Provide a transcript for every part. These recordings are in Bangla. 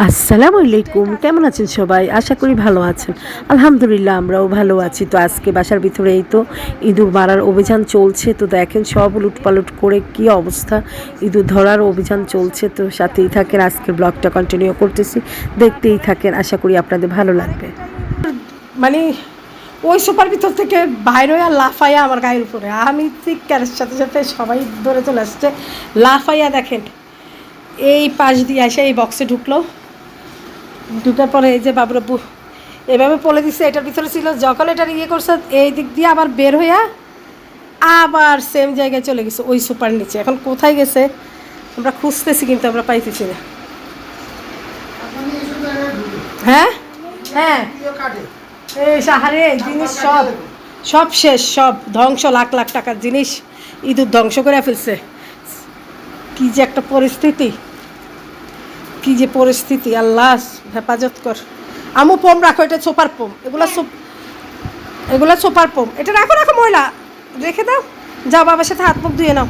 আসসালামু আলাইকুম, কেমন আছেন সবাই? আশা করি ভালো আছেন। আলহামদুলিল্লাহ আমরাও ভালো আছি। তো আজকে বাসার ভিতরে এই তো ইঁদুর মারার অভিযান চলছে। তো দেখেন সব উলটপালট করে কি অবস্থা, ইঁদুর ধরার অভিযান চলছে। তো সাথেই থাকেন, আজকের ব্লগটা কন্টিনিউ করতেছি, দেখতেই থাকেন, আশা করি আপনাদের ভালো লাগবে। মানে ওই সোফার ভিতর থেকে বাইরে হয়ে লাফাইয়া আমার গায়ের উপরে, আমি চিৎকারের সাথে সাথে সবাই ধরে চলে আসছে। লাফাইয়া দেখেন এই পাশ দিয়ে এসে এই বক্সে ঢুকলো, ঢুকার পরে এই যে বাবুরাব্বু এভাবে পলে দিচ্ছে, এটার ভিতরে ছিল, যখন এটার ইয়ে করছে এই দিক দিয়ে আবার বের হইয়া আবার সেম জায়গায় চলে গেছে ওই সোফার নিচে। এখন কোথায় গেছে আমরা খুঁজতেছি, কিন্তু আমরা পাইতেছি না। হ্যাঁ হ্যাঁ, এই সাহারে জিনিস সব সব শেষ, সব ধ্বংস, লাখ লাখ টাকার জিনিস ইঁদুর ধ্বংস করে ফেলছে। কি যে একটা পরিস্থিতি, কি যে পরিস্থিতি, আল্লাহ হেফাজত কর। আমু পোম রাখো, এটা সোপার পোম, এগুলা সোপার পোম, এটা রাখো রাখো, ময়লা রেখে দাও, যাও বাবার সাথে হাত মুখ ধুয়ে নাও।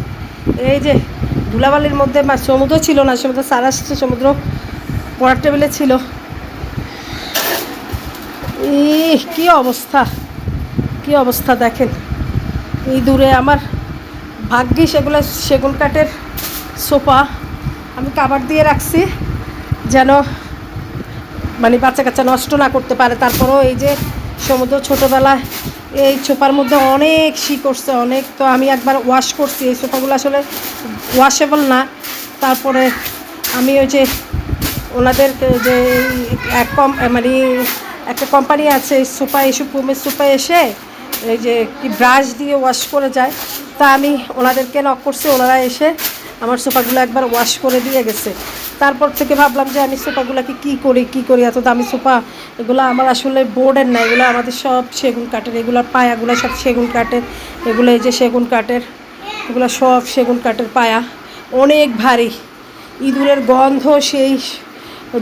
এই যে ধুলাবালির মধ্যে সমুদ্র ছিল না, সমুদ্র সার আসছে, সমুদ্র পড়ার টেবিলে ছিল। কি অবস্থা, কি অবস্থা দেখেন। এই দূরে আমার ভাগ্যিস এগুলো সেগুন কাঠের সোফা, আমি কাভার দিয়ে রাখছি যেন মানে বাচ্চা কাচ্চা নষ্ট না করতে পারে। তারপরেও এই যে সমুদ্র ছোটোবেলায় এই সোফার মধ্যে অনেক শি করছে, অনেক। তো আমি একবার ওয়াশ করছি, এই সোফাগুলো আসলে ওয়াশেবল না। তারপরে আমি ওই যে ওনাদের যে মানে একটা কোম্পানি আছে সোফা, এসব পুমের সোফা এসে এই যে কি ব্রাশ দিয়ে ওয়াশ করে যায়, তা আমি ওনাদেরকে নক করছি, ওনারা এসে আমার সোফাগুলো একবার ওয়াশ করে দিয়ে গেছে। তারপর থেকে ভাবলাম যে আমি সোফাগুলোকে কী করি, এত দামি সোফা। এগুলো আমার আসলে বোর্ডের না, এগুলো আমাদের সব সেগুন কাঠের, এগুলোর পায়াগুলো সব সেগুন কাঠের, এগুলো এই যে সেগুন কাঠের, এগুলো সব সেগুন কাঠের পায়া, অনেক ভারী। ইঁদুরের গন্ধ সেই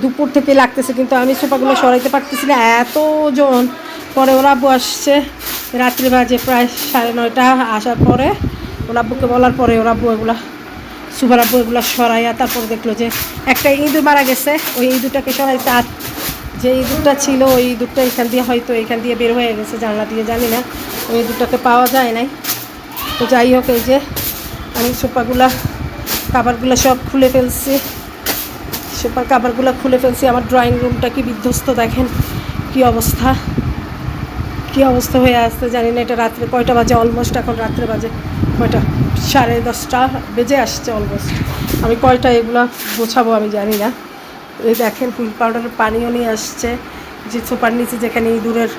দুপুর থেকে লাগতেছে, কিন্তু আমি সোফাগুলো সরাইতে পারতেছি না, এত ওজন। পরে ওরা আব্বু আসছে, রাত্রি বাজে প্রায় 9:30, আসার পরে ওরা আব্বুকে বলার পরে ওরা আব্বু এগুলো সুপার আব্বু এগুলো সরাইয়া তারপর দেখলো যে একটা ইঁদুর মারা গেছে। ওই ইঁদুরটাকে সরাইতে, আর যে ইঁদুরটা ছিল ওই ইঁদুরটা এখান দিয়ে হয়তো এখান দিয়ে বের হয়ে গেছে, জানলা দিয়ে, জানি না, ওই ইঁদুরটাকে পাওয়া যায় নাই। তো যাই হোক, এই যে আমি সোফাগুলা কাভারগুলো সব খুলে ফেলছি, সোফার কাভারগুলো খুলে ফেলছি। আমার ড্রয়িং রুমটা কি বিধ্বস্ত দেখেন, কি অবস্থা, কি অবস্থা হয়ে আসছে জানি না। এটা রাত্রে কয়টা বাজে, অলমোস্ট এখন রাত্রে বাজে কয়টা, 10:30 বেজে আসছে অলমোস্ট। আমি কয়টা এগুলো গোছাবো আমি জানি না। এই দেখেন হুইল পাউডারের পানিও নিয়ে আসছে, যে সোফার নিচে যেখানে ইঁদুরের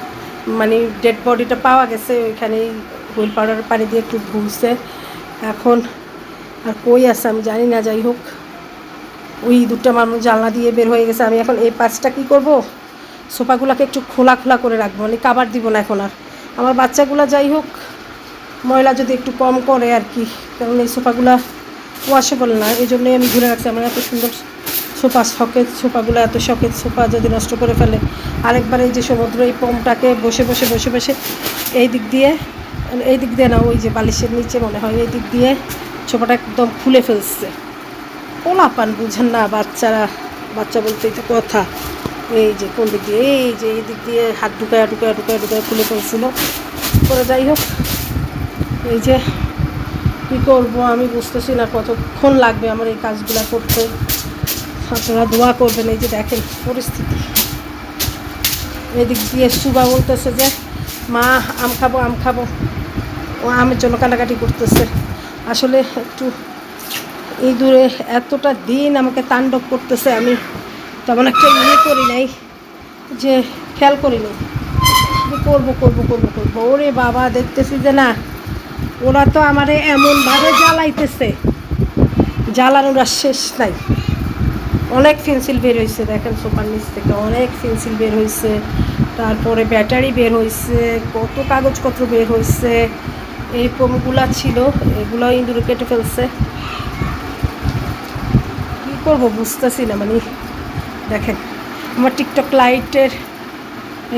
মানে ডেড বডিটা পাওয়া গেছে ওইখানেই হুইল পাউডারের পানি দিয়ে একটু ধুইছে। এখন আর কই আছে আমি জানি না। যাই হোক, ওই ইঁদুরটা আমার জানলা দিয়ে বের হয়ে গেছে। আমি এখন এই পাশটা কী করব, সোফাগুলোকে একটু খোলা খোলা করে রাখবো, মানে কাভার দিব না এখন আর। আমার বাচ্চাগুলো যাই হোক ময়লা যদি একটু কম করে আর কি, কারণ এই সোফাগুলো ওয়াশেবল না, এই জন্যই আমি ঘুরে রাখছি। আমার এত সুন্দর সোফা, শখের সোফাগুলো, এত শখের সোফা যদি নষ্ট করে ফেলে। আরেকবার এই যে সমুদ্র, এই পমটাকে বসে বসে এই দিক দিয়ে না, ওই যে বালিশের নিচে মনে হয় এই দিক দিয়ে সোফাটা একদম খুলে ফেলছে। পোলাপান বুঝেন না বাচ্চারা, বাচ্চা বলতেই তো কথা। এই যে কোন দিক দিয়ে, এই যে এই দিক দিয়ে হাত ঢুকায় খুলে ফেলছিল। করে যাই হোক, এই যে কী করবো আমি বুঝতেছি না কতক্ষণ লাগবে আমার এই কাজগুলো করতে। আপনারা দোয়া করবেন। এই যে দেখেন পরিস্থিতি, এদিক দিয়ে সুবা বলতেছে যে মা আম খাবো, ও আমের জন্য কাটাকাটি করতেছে। আসলে একটু ইঁদুরে এতটা দিন আমাকে তাণ্ডব করতেছে, আমি তেমন একটা করি নাই, যে খেয়াল করি নাই, করবো। ওরে বাবা, দেখতেছি যে না, ওরা তো আমারে এমনভাবে জ্বালাইতেছে, জ্বালানোর আর শেষ নাই। অনেক পেন্সিল বের হয়েছে দেখেন সোফার নিচ থেকে, অনেক পেন্সিল বের হয়েছে, তারপরে ব্যাটারি বের হয়েছে, কত কাগজপত্র বের হয়েছে। এই পোমগুলা ছিল, এগুলো ইঁদুরে কেটে ফেলছে। কী করবো বুঝতেছি না। মানে দেখেন আমার টিকটক লাইটের,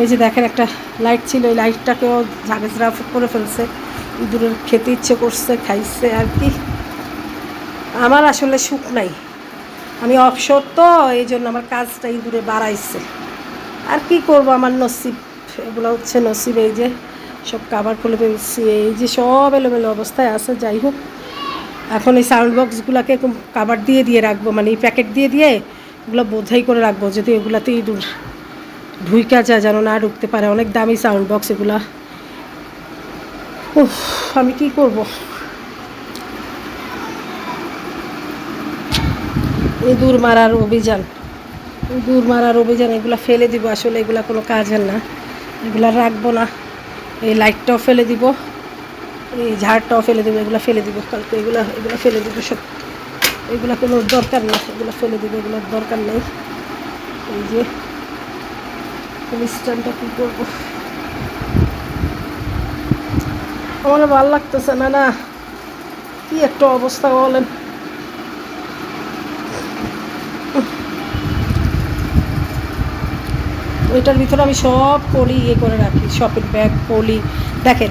এই যে দেখেন একটা লাইট ছিল, এই লাইটটাকেও ঝাঁকঝরা করে ফেলছে। ইঁদুরের খেতে ইচ্ছে করছে, খাইছে আর কি। আমার আসলে সুখ নাই, আমি অবসর তো, এই জন্য আমার কাজটা ইঁদুরে বাড়াইছে। আর কি করব, আমার নসিব, এগুলো হচ্ছে নসিব। এই যে সব কাভার খুলে ফেলছি, এই যে সব এলোমেলো অবস্থায় আছে। যাই হোক, এখন এই সাউন্ড বক্সগুলোকে কাভার দিয়ে দিয়ে রাখবো, মানে এই প্যাকেট দিয়ে দিয়ে এগুলো বোঝাই করে রাখবো, যদি এগুলাতে ইঁদুর ঢুইকা যায় যেন না ঢুকতে পারে। অনেক দামি সাউন্ড বক্স এগুলা। উফ, আমি কি করব। ইঁদুর মারার অভিযান, ইঁদুর মারার অভিযান, এগুলো ফেলে দিব। আসলে এগুলো কোনো কাজের না, এগুলো রাখবো না। এই লাইটটাও ফেলে দিব, এই ঝাড়টাও ফেলে দেবো, এগুলো ফেলে দিব কালকে। এগুলো এগুলো ফেলে দিব সব, এগুলো কোনো দরকার নেই, এগুলো ফেলে দিব, এগুলোর দরকার নেই। এই যে স্ট্যান্ডটা কী করবো, আমার ভালো লাগতেছে না। না, কি একটা অবস্থা বলেন। ওইটার ভিতরে আমি সব পলি করে রাখি, শপিং ব্যাগ, পলি। দেখেন,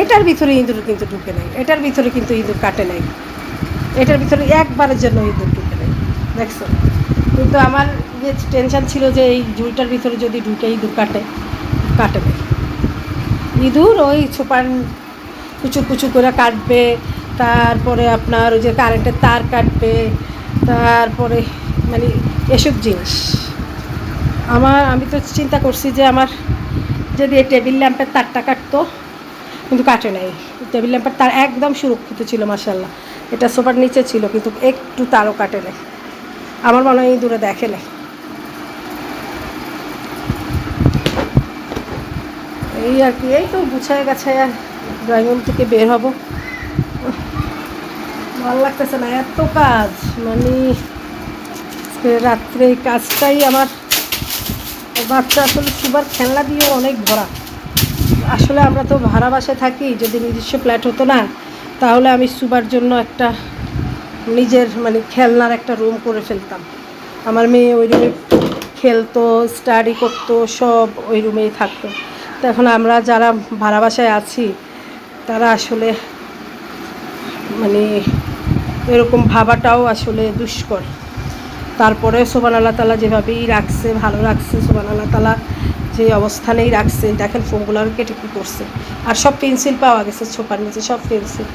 এটার ভিতরে ইঁদুর কিন্তু ঢুকে নেই, এটার ভিতরে কিন্তু ইঁদুর কাটে নাই, এটার ভিতরে একবারের জন্য ইঁদুর ঢুকে নেই, দেখছো। কিন্তু আমার যে টেনশন ছিল যে এই ঝুলটার ভিতরে যদি ঢুকে ইঁদুর কাটে নেই। ইঁদুর ওই ছোপান কুচু কুচু করে কাটবে, তারপরে আপনার ওই যে কারেন্টের তার কাটবে, তারপরে মানে এসব জিনিস। আমি তো চিন্তা করছি যে আমার যদি এই টেবিল ল্যাম্পের তারটা কাটতো, কিন্তু কাটে নাই। টেবিল ল্যাম্পের তার একদম সুরক্ষিত ছিল, মাশাআল্লাহ। এটা সোফার নিচে ছিল, কিন্তু একটু তারও কাটে নাই। আমার মনে হয় দূরে দেখে নাই। এই আর কি, এই তো গুছায় গাছায় ড্রয়িং রুম থেকে বের হব। ভালো লাগতেছে না, এত কাজ, মানে রাত্রে এই কাজটাই আমার। বাচ্চা আসলে সুবার খেলনা দিয়ে অনেক ভরা। আসলে আমরা তো ভাড়া বাসায় থাকি, যদি নিজস্ব ফ্ল্যাট হতো না, তাহলে আমি সুবার জন্য একটা নিজের মানে খেলনার একটা রুম করে ফেলতাম। আমার মেয়ে ওই রুমে খেলতো, স্টাডি করতো, সব ওই রুমেই থাকতো। তো এখন আমরা যারা ভাড়া বাসায় আছি, তারা আসলে মানে এরকম ভাবাটাও আসলে দুষ্কর। তারপরে সুবহান আল্লাহ তাআলা যেভাবেই রাখছে, ভালো রাখছে। সুবহান আল্লাহ তাআলা যে অবস্থানেই রাখছে, দেখেন ফোনগুলো কেটে কী করছে। আর সব পেন্সিল পাওয়া গেছে ছোপার নিচে, সব পেন্সিল।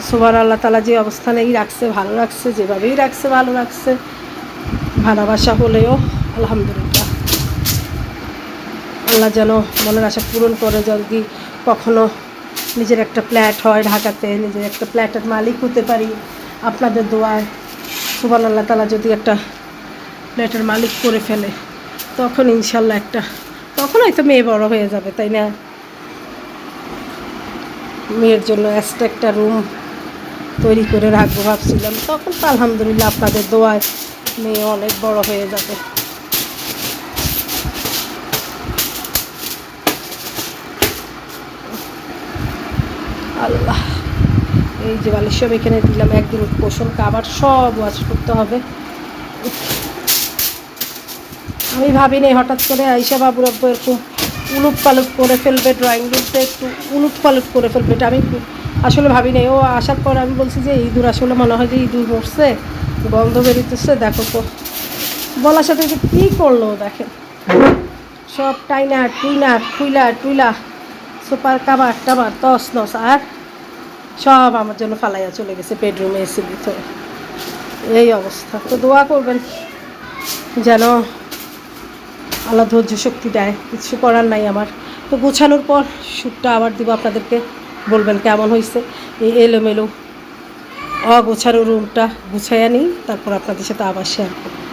সুবহান আল্লাহ তাআলা যে অবস্থানেই রাখছে, ভালো রাখছে, যেভাবেই রাখছে ভালো রাখছে। ভালোবাসা হলেও আলহামদুলিল্লাহ, আল্লাহ যেন মনের আশা পূরণ করে। যদি কখনো নিজের একটা ফ্ল্যাট হয় ঢাকাতে, নিজের একটা ফ্ল্যাটের মালিক হতে পারি আপনাদের দোয়ায়। সুবহান আল্লাহ তাআলা যদি একটা ফ্ল্যাটের মালিক করে ফেলে, তখন ইনশাল্লাহ তখন হয়তো মেয়ে বড় হয়ে যাবে, তাই না। মেয়ের জন্য এক্সট্রা একটা রুম তৈরি করে রাখবো ভাবছিলাম। তখন তো আলহামদুলিল্লাহ আপনাদের দোয়ায় মেয়ে অনেক বড় হয়ে যাবে। আল্লাহ, এই যে বালিশ সব এখানে দিলাম, একদিন পোষণ কাবার সব ওয়াশ করতে হবে। আমি ভাবিনি হঠাৎ করে আইসা বাবুর আব্বু এরকম উলুট পালুট করে ফেলবে, ড্রয়িং রুমটা একটু উলুট পালুট করে ফেলবে, এটা আমি আসলে ভাবিনি। ও আসার পর আমি বলছি যে ইঁদুর, আসলে মনে হয় যে ইঁদুর মরছে, গন্ধ বেরোতেছে। দেখো তো বলার সাথে যে কী করলো, দেখেন সব টাইনা টুইলা সুপার কাবার টাবার তস নস, আর সব আমার জন্য ফালাইয়া চলে গেছে বেডরুমে, এসির ভিতরে। এই অবস্থা। তো দোয়া করবেন যেন আল্লাহ ধৈর্য শক্তি দেয়, কিছু করার নাই আমার। তো গোছানোর পর শ্যুটটা আবার দিব আপনাদেরকে, বলবেন কেমন হয়েছে। এই এলোমেলো অগোছানো রুমটা গুছাইয়া নিই, তারপর আপনাদের সাথে আবার শেয়ার করব।